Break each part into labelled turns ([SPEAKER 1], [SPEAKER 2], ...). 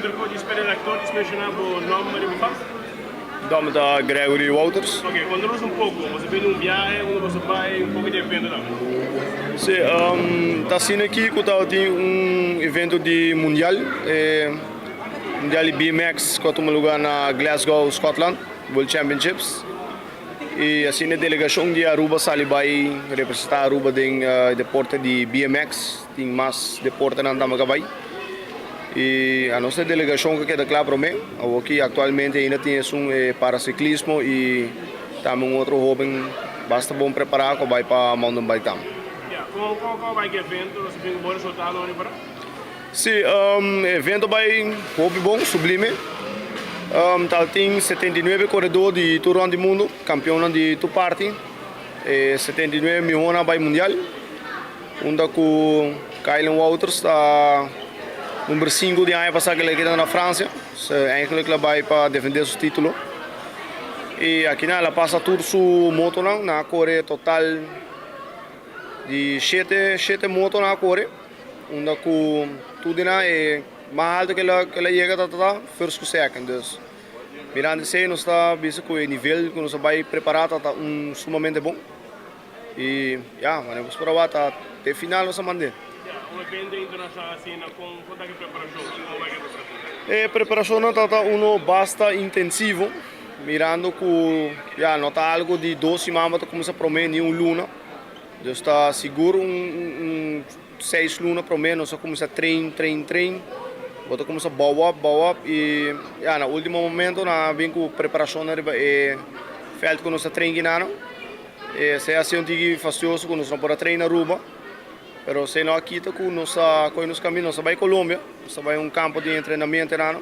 [SPEAKER 1] pode esperar atores mencionar o nome de faz?
[SPEAKER 2] Nome da Gregory Wouters.
[SPEAKER 1] Ok, conta-nos um pouco. Você vem num viagem, onde você vai, um pouco de evento lá.
[SPEAKER 2] Sim, está sendo aqui que tem evento de mundial. Mundial de BMX, que tem lugar na Glasgow, Scotland, World Championships. E assim a delegação de Aruba sali vai representar Aruba em deporte de BMX, tem mais deporte na Tamagabay. E a nossa delegação que queda claro para mim, aqui atualmente ainda tem para ciclismo e também outro hobby basta bom preparar que vai para mountain bike também.
[SPEAKER 1] Qual vai que evento? Você tem um bom resultado ali para?
[SPEAKER 2] Sim, evento vai hobby bom, sublime. Tal tem 79 corredores de todo o mundo, campeão de tu parte. 79 milhões vai mundial. Onde com Kylan Wouters está número 5 de ano passado que ele queda na França. Eigenlijk ele vai para defender seu título. E aqui ela passa tudo su moto na corre total de 7 motos na corre. Onde com tudo é mais alto que ela chega a first to second. Dus, mirando se nós está visto que o nível que nós vai preparar está sumamente bom. E vamos provar até final nós mandar.
[SPEAKER 1] Um evento internacional assim, com quanto que preparação? Como vai que
[SPEAKER 2] A preparação está bastante intensivo, mirando que não está algo de 12 semanas que começa a prometer um luna. Eu está seguro 6 lunas prometer, só começa a treinar. Bota começa a bow up e no último momento na vem com preparação na felt que nós treinando. Se é assim que fastioso que nós não podemos treinar Aruba. Pero se não aqui que nós nos caminhos, nós vai Colômbia, nós vai campo de treinamento lá,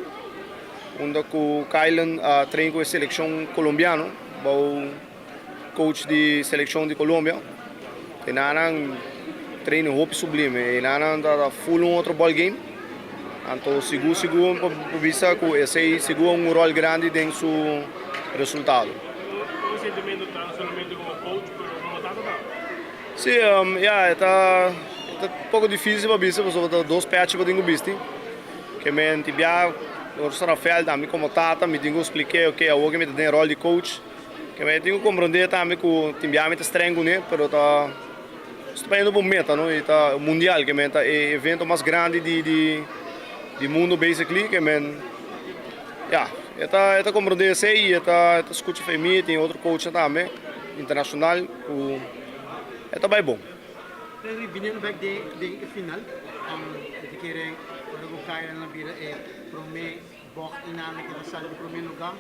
[SPEAKER 2] onde o Kylan treina com a seleção colombiana, o coach de seleção de Colômbia. E nana treino hope sublime, e nana tá full outro ball game. Então seguro para vista que esse seguro rol grande dentro do resultado.
[SPEAKER 1] O sentimento está somente como coach, mas não está tão.
[SPEAKER 2] Sim, está um pouco difícil para vista, porque dois patches para tenho visto. Que me tibia, eu estou na feld, também como tata, me tenho que explicar o que é o que me tem rol de coach. Que me tenho que compreender também que o tibia me está estranho, né? Pero tá estou indo para o meta, não? E tá mundial, que me tá evento mais grande de mundo basically, que me está compreender isso aí, está escuta para mim, tem outro coach também internacional, está bem bom.
[SPEAKER 3] Vindo back de final, de keren quando o Kylan na vida é prome bok inana que está no primeiro lugar,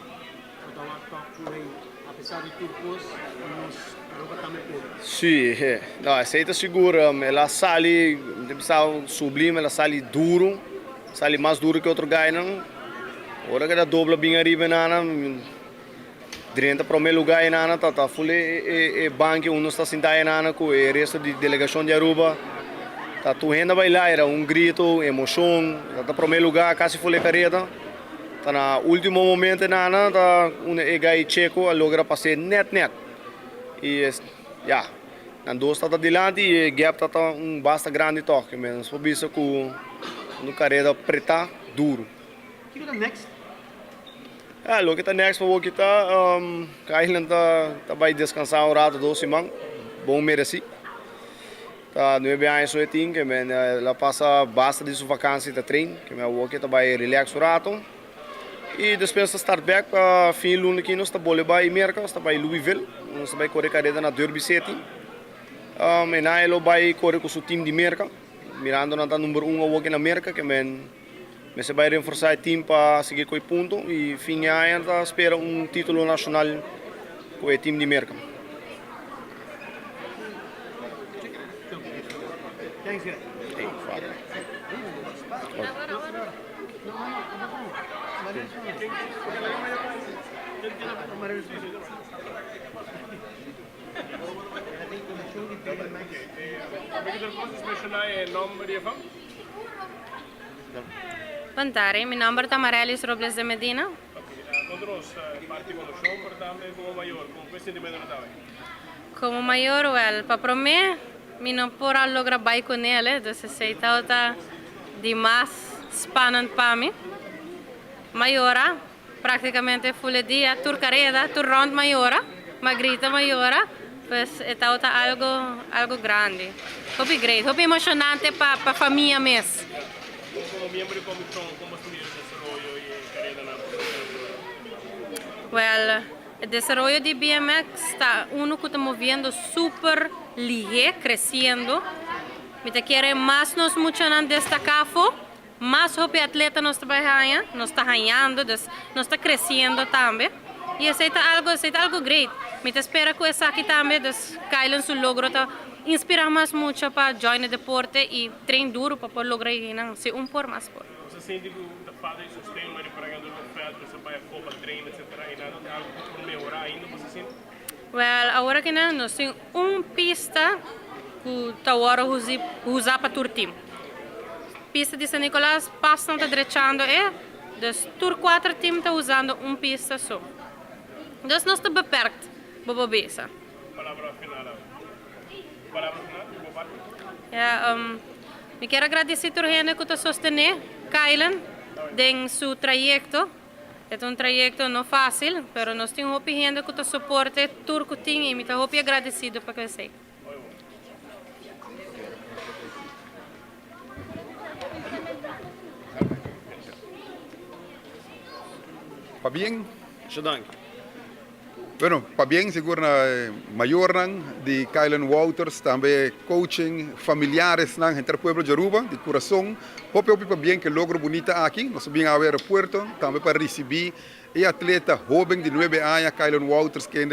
[SPEAKER 3] então apesar de tudo nós Aruba também por.
[SPEAKER 2] Sim, não, essa aí está segura, ela sai sublime, ela sai duro, sai mais duro que outro guy não. Ora que ela dobla bem arriba nana. Direito para o meu lugar nana tá full banco onde está sentado nana com o resto de delegação de Aruba tá tu ainda vai lá era grito emoção tá para o meu lugar quase full careta tá na último momento nana tá gai checo a logra passar net e na dois tá adiante e gap tá basta grande toque mesmo só bisa com no careta preta duro.
[SPEAKER 3] O que é next?
[SPEAKER 2] Lo que está next para o que está, Kylan tá vai descansar rato 2 semanas, bom mereci. Tá 9 anos só tem que ela passa basta de sua vacância de treino, que o que tá vai relax rato. E depois start back para fim luna aqui nós tá bole vai Merca, está vai Louisville, nós vai correr carreira na Derby City. E na elo vai correr com o time de Merca, mirando na número 1 aqui na Merca, que mas vai reforçar o time para seguir com o ponto e fim de ano espera título nacional com o time de Merca.
[SPEAKER 3] Thanks, guys.
[SPEAKER 4] Pantare, meu nome é Marelis Robles de Medina.
[SPEAKER 1] Controlos parti con lo show, portame come maior, con questo sentimento natale.
[SPEAKER 4] Como maior, para mim, eu não posso lograr com ele, então se está demais spannend para mim. Maiora, praticamente full dia, tur carrera, tur round Maiora, Magrita Maiora, pues está algo grande. Hope great, hope emocionante para família mesmo.
[SPEAKER 1] Como miembro de comisión, ¿cómo se mira el desarrollo y carrera en la
[SPEAKER 4] Well, el desarrollo de BMX está uno que está moviendo super ligero, creciendo. Me te quiere más nos mucho en destacafo, más hope atleta nos está ganhando, nos está creciendo también. Y eso es algo great. Me te espera que eso aquí también, Kylan su logro está inspira más mucho para join el deporte y treinar duro para poder lograr ser por más por.
[SPEAKER 1] Você sente que o fato de sustento, mas pregando no fed, você vai a roupa, treino, etc. E nada, tem algo para melhorar ainda, você sente?
[SPEAKER 4] Well, agora que nós temos pista que está agora usar para o time. Pista de São Nicolás, passam está drechando tur 4 times está usando pista só. Então nós estamos beperkt, bobobesa.
[SPEAKER 1] Palavra final. Palavra final, por parte?
[SPEAKER 4] Me quero agradecer a gente que está sustentando Kylan em seu trajeto. É trajeto não fácil, mas nós temos gente que está suporte tudo que tem e me estou agradecido por você.
[SPEAKER 5] Pa bien?
[SPEAKER 2] Bedankt.
[SPEAKER 5] Bueno, pa bien, seguro na mayor de Kylan Wouters, também coaching, familiares entre el pueblo de Aruba, de corazón. Hope pa bien que logro bonita aqui, nós vim ao aeroporto, também para receber e atleta jovem de 9 anos, Kylan Wouters, que é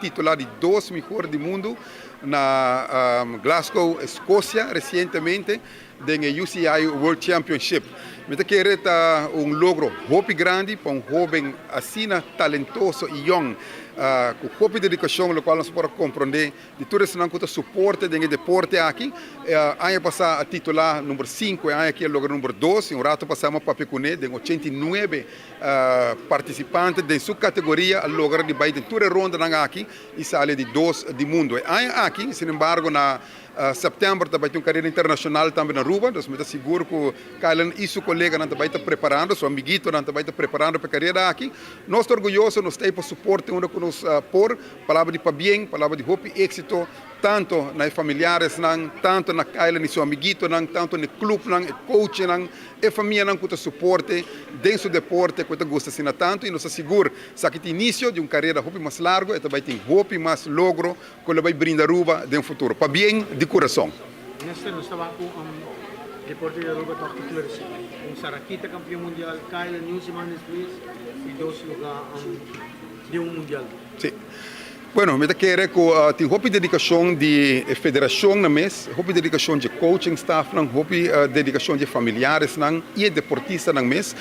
[SPEAKER 5] titular de 2 mejores do mundo na Glasgow, Escócia, recentemente, do UCI World Championship. Me quero logro hope grande para jovem assim talentoso e young, com hope dedicação, o qual nós podemos compreender de tudo isso que suporte do deporte aqui. Ano passado a titular número 5, ano aqui logra número 12, rato passamos para Pecuné, de 89 participantes de sua categoria, a logra de baixo de toda ronda aqui e sale de 2 do mundo. Ano aqui, sin embargo, na setembro também tem uma carreira internacional também na Aruba, então me seguro que Kylan e seu colega também estão preparando, seu amiguito também está preparando para a carreira aqui. Nós estamos orgulhosos, nós temos para suporte onde nos por, palavra de bem, palavra de hope, êxito, tanto nas familiares, tanto na Kylan e seu amiguito, tanto no clube, coach, e família que suporte dentro do deporte que gosta assim tanto e nos assegura que tem início de uma carreira hope mais larga e também tem hope mais logro que vai brindar Aruba no futuro. Para bem de coração.
[SPEAKER 3] Nesta nós estava com deporte de Aruba toque flores. Com Sarakita campeão mundial, Kylan New Semanas Luis e 2 lugares de mundial.
[SPEAKER 5] Sim. Bueno, me quero que tem hope dedicação de federação na mês, hope dedicação de coaching staff, hope dedicação de familiares e deportistas na mês.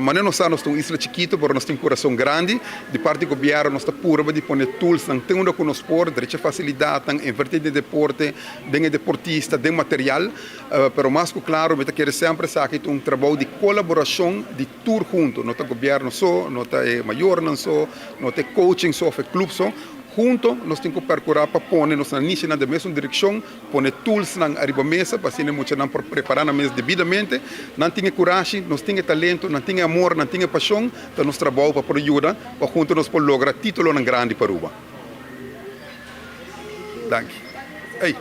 [SPEAKER 5] Mas nós estamos em uma isla chiquita, mas nós temos um coração grande. De parte do governo, nós estamos pura de pôr tools, tem onde que nos pôr, direita facilidade, invertir de deporte, de deportista, de material. Mas mais que claro, me quero sempre que tem um trabalho de colaboração de tudo junto. Não tem governo só, não tem maior não só, não tem coaching só, não clube só. Junto, nós temos que procurar para pôr nos nicho na mesma direção, pôr tools na arriba mesa, para assim muito não preparar na mesa devidamente. Não tem coragem, não tem talento, não tem amor, não tem paixão, então nós trabalhamos para ajuda, para junto nós podemos lograr título grande para Aruba. Danke. Hey.